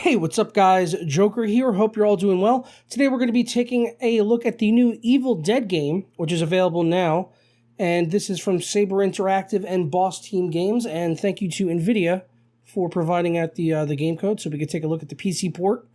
Hey, what's up guys? Joker here. Hope you're all doing well. Today we're going to be taking a look at the new Evil Dead game, which is available now. And this is from Saber Interactive and Boss Team Games. And thank you to NVIDIA for providing out the game code so we could take a look at the PC port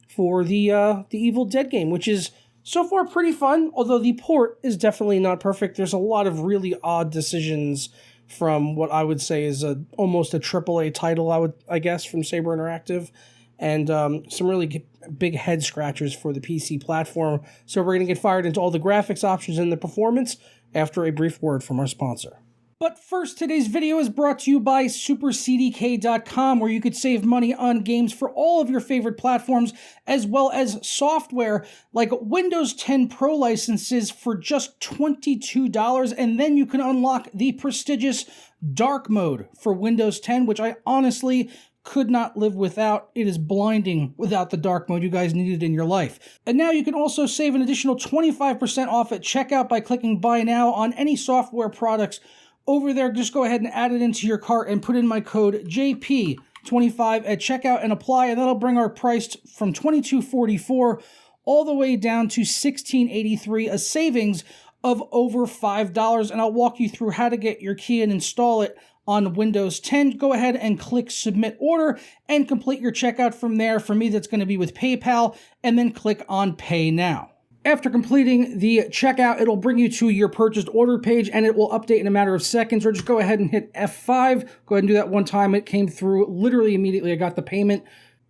for the Evil Dead game, which is so far pretty fun, although the port is definitely not perfect. There's a lot of really odd decisions from what I would say is almost a AAA title, I guess, from Saber Interactive. And some really big head scratchers for the PC platform. So we're going to get fired into all the graphics options and the performance after a brief word from our sponsor. But first, today's video is brought to you by SuperCDK.com, where you could save money on games for all of your favorite platforms, as well as software like Windows 10 Pro licenses for just $22, and then you can unlock the prestigious Dark Mode for Windows 10, which I honestly could not live without. It is blinding without the dark mode. You guys need it in your life. And now you can also save an additional 25% off at checkout by clicking buy now on any software products over there. Just go ahead and add it into your cart and put in my code JP25 at checkout and apply, and that'll bring our price from $22.44 all the way down to $16.83, a savings of over $5. And I'll walk you through how to get your key and install it on Windows 10. Go ahead and click Submit Order and complete your checkout from there. For me, that's going to be with PayPal, and then click on Pay Now. After completing the checkout, it'll bring you to your purchased order page, and it will update in a matter of seconds, or just go ahead and hit F5. Go ahead and do that one time. It came through literally immediately. I got the payment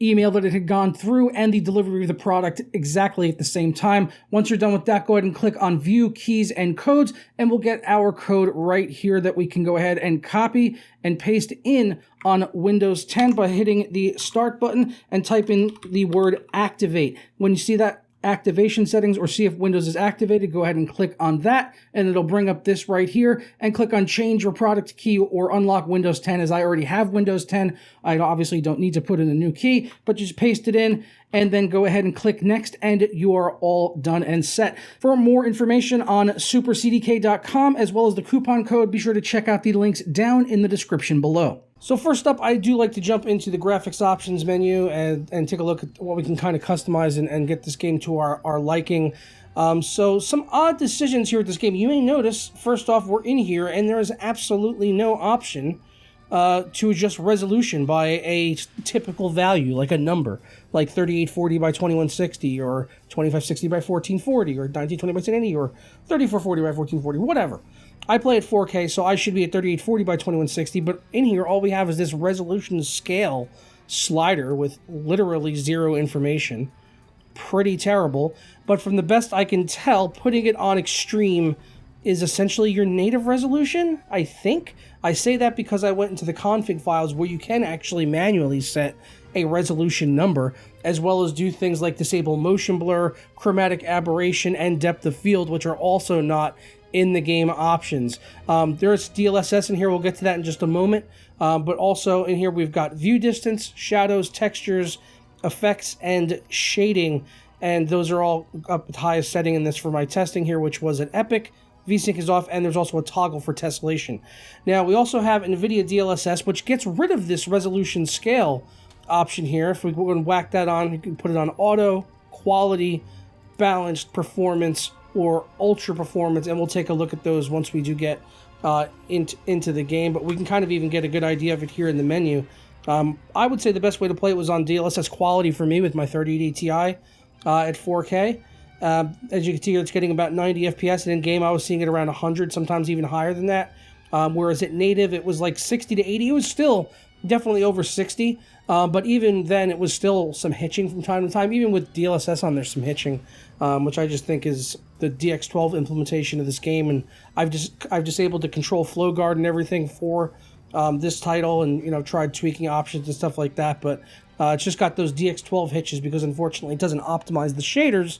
email that it had gone through and the delivery of the product exactly at the same time. Once you're done with that, go ahead and click on View Keys and Codes, and we'll get our code right here that we can go ahead and copy and paste in on Windows 10 by hitting the Start button and type in the word Activate. When you see that activation settings or see if Windows is activated, go ahead and click on that, and it'll bring up this right here, and click on Change Your Product Key or Unlock Windows 10. As I already have Windows 10, I obviously don't need to put in a new key, but just paste it in and then go ahead and click Next, and you are all done and set. For more information on SuperCDK.com as well as the coupon code, be sure to check out the links down in the description below. So first up, I do like to jump into the graphics options menu and take a look at what we can kind of customize and get this game to our liking. So some odd decisions here with this game. You may notice, first off, we're in here and there is absolutely no option to adjust resolution by a typical value, like a number, like 3840 by 2160 or 2560 by 1440 or 1920 by 1080 or 3440 by 1440, whatever. I play at 4K, so I should be at 3840 by 2160, but in here all we have is this resolution scale slider with literally zero information. Pretty terrible, but from the best I can tell, putting it on extreme is essentially your native resolution, I think. I say that because I went into the config files where you can actually manually set a resolution number, as well as do things like disable motion blur, chromatic aberration, and depth of field, which are also not in the game options. There's DLSS in here, we'll get to that in just a moment, but also in here we've got view distance, shadows, textures, effects, and shading, and those are all up at highest setting in this for my testing here, which was an epic. VSync is off, and there's also a toggle for tessellation. Now, we also have NVIDIA DLSS, which gets rid of this resolution scale option here. If we go and whack that on, you can put it on auto, quality, balanced, performance, or ultra performance, and we'll take a look at those once we do get into the game, but we can kind of even get a good idea of it here in the menu. I would say the best way to play it was on DLSS quality for me with my 3080 Ti at 4K. As you can see, it's getting about 90 FPS, and in game I was seeing it around 100, sometimes even higher than that. Whereas at native it was like 60 to 80. It was still definitely over 60, but even then it was still some hitching from time to time. Even with DLSS on, there's some hitching, which I just think is the DX12 implementation of this game, and I've disabled the control flow guard and everything for this title, and tried tweaking options and stuff like that, but it's just got those DX12 hitches because unfortunately it doesn't optimize the shaders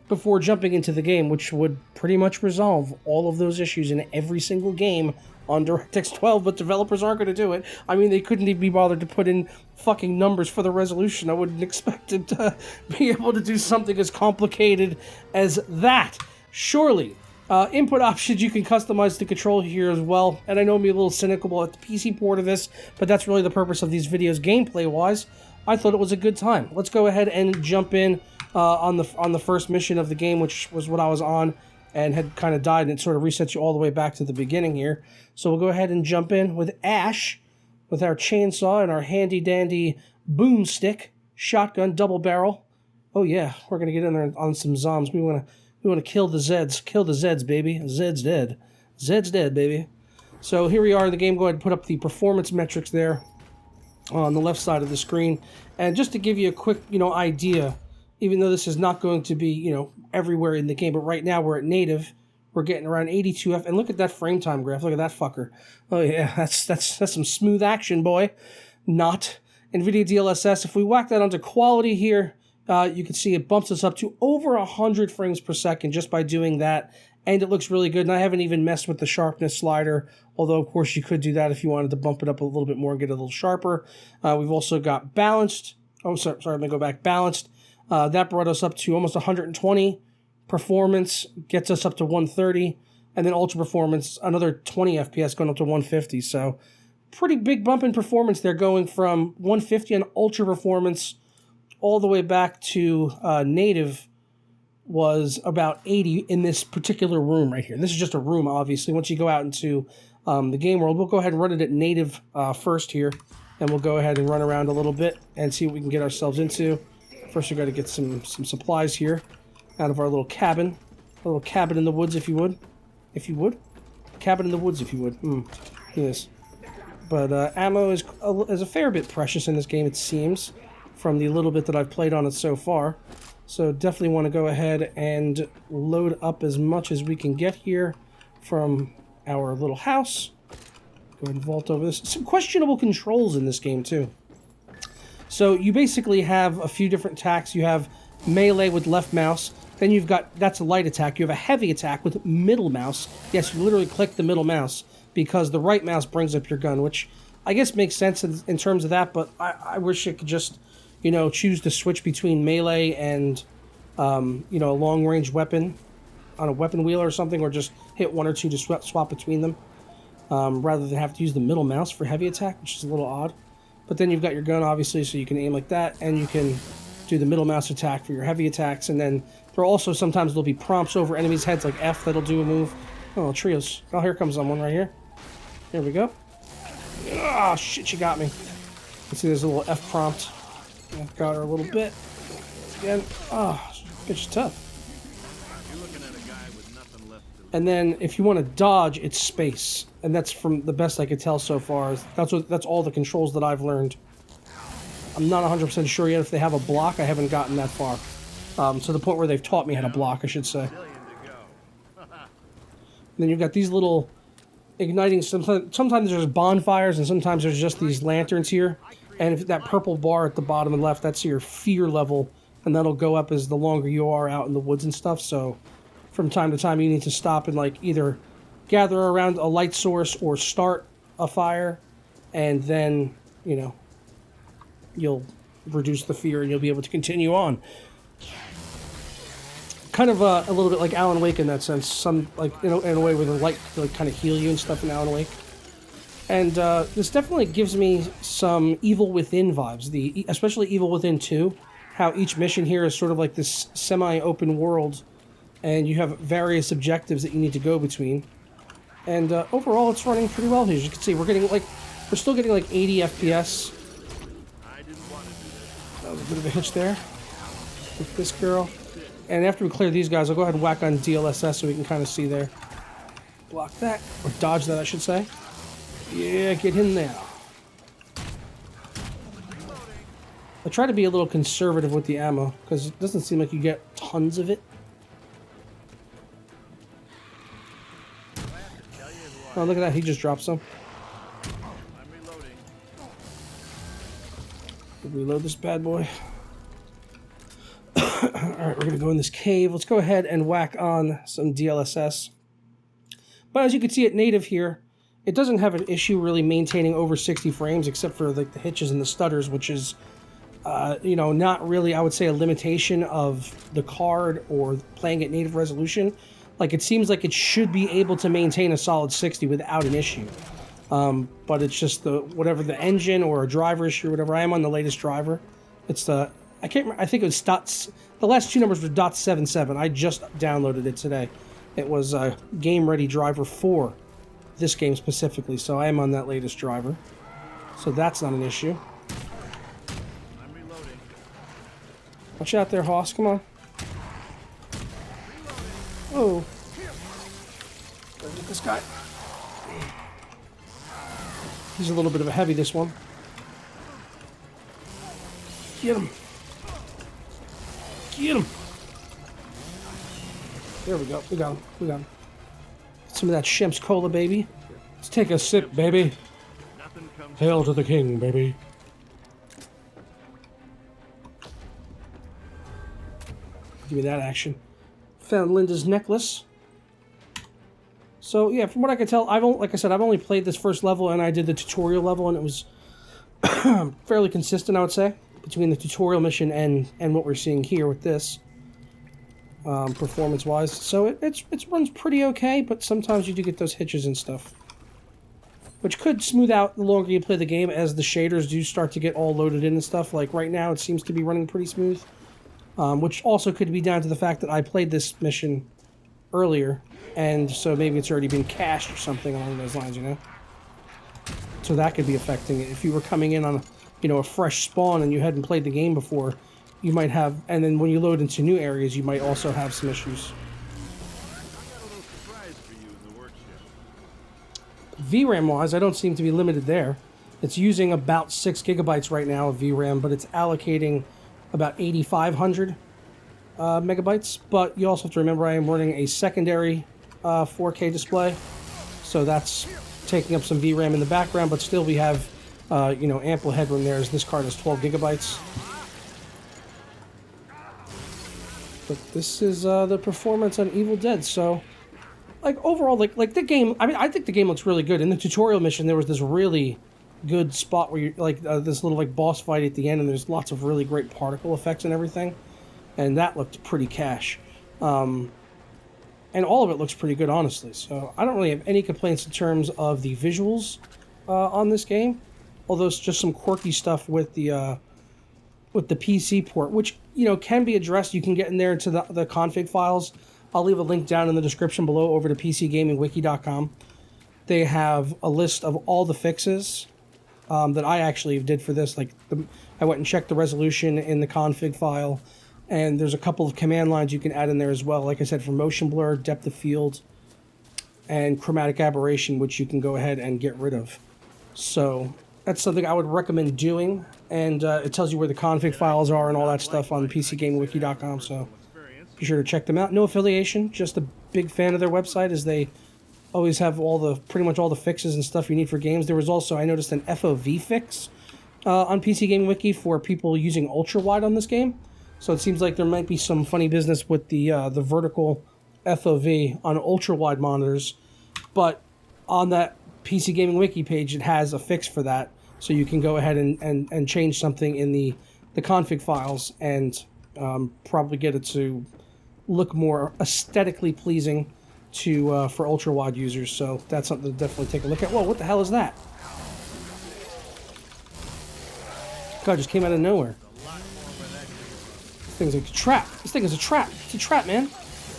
before jumping into the game, which would pretty much resolve all of those issues in every single game on DirectX 12, but developers aren't going to do it. I mean, they couldn't even be bothered to put in fucking numbers for the resolution. I wouldn't expect it to be able to do something as complicated as that. Surely, Input options, you can customize the control here as well. And I know I'm a little cynical at the PC port of this, but that's really the purpose of these videos gameplay-wise. I thought it was a good time. Let's go ahead and jump in on the first mission of the game, which was what I was on and had kind of died, and it sort of resets you all the way back to the beginning here. So we'll go ahead and jump in with Ash, with our chainsaw and our handy-dandy boomstick, shotgun, double barrel. Oh yeah, we're gonna get in there on some zombies. We wanna kill the Zeds. Kill the Zeds, baby. Zed's dead. Zed's dead, baby. So here we are in the game. Go ahead and put up the performance metrics there on the left side of the screen. And just to give you a quick, idea, even though this is not going to be, everywhere in the game, but right now we're at native. We're getting around 82 F, and look at that frame time graph. Look at that fucker. Oh yeah, that's some smooth action, boy. Not NVIDIA DLSS. If we whack that onto quality here, you can see it bumps us up to over 100 frames per second just by doing that, and it looks really good. And I haven't even messed with the sharpness slider, although of course you could do that if you wanted to bump it up a little bit more and get a little sharper. We've also got balanced. Oh, sorry, let me go back. Balanced. That brought us up to almost 120. Performance gets us up to 130, and then ultra performance, another 20 FPS going up to 150. So pretty big bump in performance there, going from 150 on ultra performance all the way back to native was about 80 in this particular room right here. This is just a room, obviously. Once you go out into the game world, we'll go ahead and run it at native first here, and we'll go ahead and run around a little bit and see what we can get ourselves into. First, we've got to get some supplies here out of our little cabin. A little cabin in the woods, if you would. If you would. Cabin in the woods, if you would. Yes. But ammo is a fair bit precious in this game, it seems, from the little bit that I've played on it so far. So definitely want to go ahead and load up as much as we can get here from our little house. Go ahead and vault over this. Some questionable controls in this game, too. So you basically have a few different attacks. You have melee with left mouse. Then you've got, that's a light attack. You have a heavy attack with middle mouse. Yes, you literally click the middle mouse because the right mouse brings up your gun, which I guess makes sense in terms of that, but I wish it could just, choose to switch between melee and, a long-range weapon on a weapon wheel or something, or just hit one or two to swap between them, rather than have to use the middle mouse for heavy attack, which is a little odd. But then you've got your gun, obviously, so you can aim like that, and you can do the middle mouse attack for your heavy attacks, and then there are also sometimes there'll be prompts over enemies' heads, like F, that'll do a move. Oh, trios. Oh, here comes someone right here. Here we go. Ah, shit, you got me. You see there's a little F prompt. I've got her a little bit. Again, it's tough. And then if you want to dodge, it's space. And that's from the best I could tell so far. That's all the controls that I've learned. I'm not 100% sure yet if they have a block. I haven't gotten that far. To the point where they've taught me how to block, I should say. And then you've got these little igniting, sometimes there's bonfires and sometimes there's just these lanterns here. And if that purple bar at the bottom and left, that's your fear level, and that'll go up as the longer you are out in the woods and stuff. So from time to time you need to stop and either gather around a light source or start a fire, and then you'll reduce the fear and you'll be able to continue on. Kind of a little bit like Alan Wake in that sense. Some in a way where the light kind of heal you and stuff in Alan Wake. And this definitely gives me some Evil Within vibes. Especially Evil Within 2. How each mission here is sort of like this semi-open world, and you have various objectives that you need to go between. And overall, it's running pretty well here. As you can see, we're still getting 80 FPS. That was a bit of a hitch there with this girl. And after we clear these guys, I'll go ahead and whack on DLSS so we can kind of see there. Block that, or dodge that, I should say. Yeah, get in there. I try to be a little conservative with the ammo, because it doesn't seem like you get tons of it. Oh, look at that, he just dropped some. Reload this bad boy. Alright, we're going to go in this cave. Let's go ahead and whack on some DLSS. But as you can see at native here, it doesn't have an issue really maintaining over 60 frames, except for the hitches and the stutters, which is, not really, I would say, a limitation of the card or playing at native resolution. It seems like it should be able to maintain a solid 60 without an issue. But it's just whatever the engine or a driver issue or whatever. I am on the latest driver, It's the, I can't remember, I think it was the last two numbers were .77. I just downloaded it today. It was a game ready driver for this game specifically, so I am on that latest driver. So that's not an issue. I'm reloading. Watch out there, Hoss. Come on. Oh. Gotta get this guy. He's a little bit of a heavy, this one. Get him. Get him. There we go. We got him. We got him. Some of that Shemp's Cola, baby. Let's take a sip, baby. Hail to the king, baby. Give me that action. Found Linda's necklace. So yeah, from what I can tell, like I said, I've only played this first level, and I did the tutorial level, and it was fairly consistent, I would say, between the tutorial mission and what we're seeing here with this, performance-wise. So it runs pretty okay, but sometimes you do get those hitches and stuff, which could smooth out the longer you play the game, as the shaders do start to get all loaded in and stuff. Like right now, it seems to be running pretty smooth, which also could be down to the fact that I played this mission earlier, and so maybe it's already been cached or something along those lines, you know? So that could be affecting it. If you were coming in on, a fresh spawn and you hadn't played the game before, you might have, and then when you load into new areas, you might also have some issues. VRAM-wise, I don't seem to be limited there. It's using about 6 gigabytes right now of VRAM, but it's allocating about 8,500 megabytes. But you also have to remember I am running a secondary 4K display, so that's taking up some VRAM in the background, but still we have ample headroom there, as this card is 12 gigabytes. But this is the performance on Evil Dead. So like overall, like the game, I mean, I think the game looks really good. In the tutorial mission, there was this really good spot where you this little boss fight at the end, and there's lots of really great particle effects and everything, and that looked pretty cash. And all of it looks pretty good, honestly. So I don't really have any complaints in terms of the visuals on this game, although it's just some quirky stuff with the PC port, which can be addressed. You can get in there into the config files. I'll leave a link down in the description below over to PCGamingWiki.com. They have a list of all the fixes that I actually did for this. I went and checked the resolution in the config file, and there's a couple of command lines you can add in there as well. Like I said, for motion blur, depth of field, and chromatic aberration, which you can go ahead and get rid of. So that's something I would recommend doing, and it tells you where the config files are and all that stuff on PCGamingWiki.com. So be sure to check them out. No affiliation, just a big fan of their website, as they always have pretty much all the fixes and stuff you need for games. There was also, I noticed, an FOV fix on PC Gaming Wiki for people using ultra wide on this game. So it seems like there might be some funny business with the vertical FOV on ultra wide monitors, but on that PC Gaming Wiki page, it has a fix for that, so you can go ahead and change something in the config files and probably get it to look more aesthetically pleasing for ultra wide users. So that's something to definitely take a look at. Whoa, what the hell is that? God, just came out of nowhere. This thing's like a trap. This thing is a trap. It's a trap, man.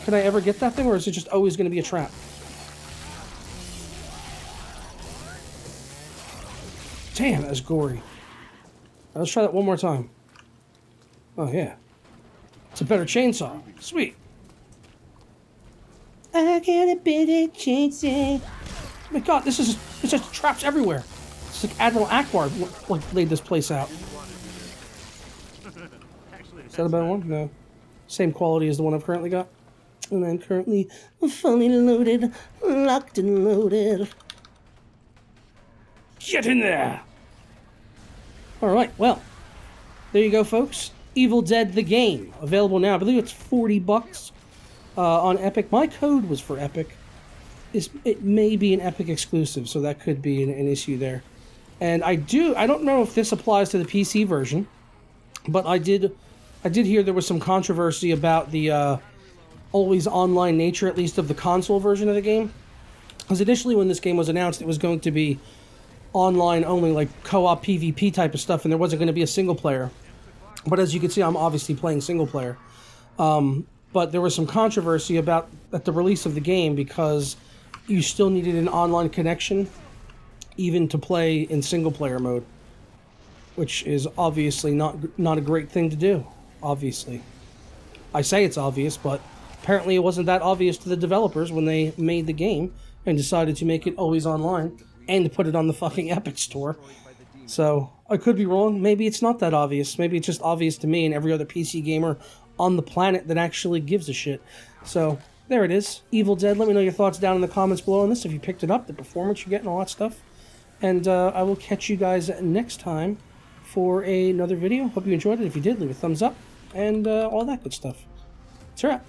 Can I ever get that thing, or is it just always going to be a trap? Damn, that's gory. Let's try that one more time. Oh, yeah. It's a better chainsaw. Sweet. I got a better chainsaw. Oh my god, it's just traps everywhere. It's like Admiral Akbar laid this place out. Is that a better one? No. Same quality as the one I've currently got. And I'm currently fully loaded, locked and loaded. Get in there! Alright, well, there you go, folks. Evil Dead the game. Available now. I believe it's $40 on Epic. My code was for Epic. It may be an Epic exclusive, so that could be an issue there. And I don't know if this applies to the PC version, but I did hear there was some controversy about the always online nature, at least of the console version of the game. Because initially when this game was announced, it was going to be online only, like co-op PvP type of stuff, and there wasn't going to be a single player. But as you can see, I'm obviously playing single player. But there was some controversy about at the release of the game because you still needed an online connection even to play in single player mode, which is obviously not a great thing to do. Obviously, I say it's obvious, but apparently it wasn't that obvious to the developers when they made the game and decided to make it always online and put it on the fucking Epic Store. So I could be wrong. Maybe it's not that obvious. Maybe it's just obvious to me and every other PC gamer on the planet that actually gives a shit. So there it is. Evil Dead. Let me know your thoughts down in the comments below on this. If you picked it up, the performance you're getting, all that stuff. And I will catch you guys next time for another video. Hope you enjoyed it. If you did, leave a thumbs up and all that good stuff. It's a wrap.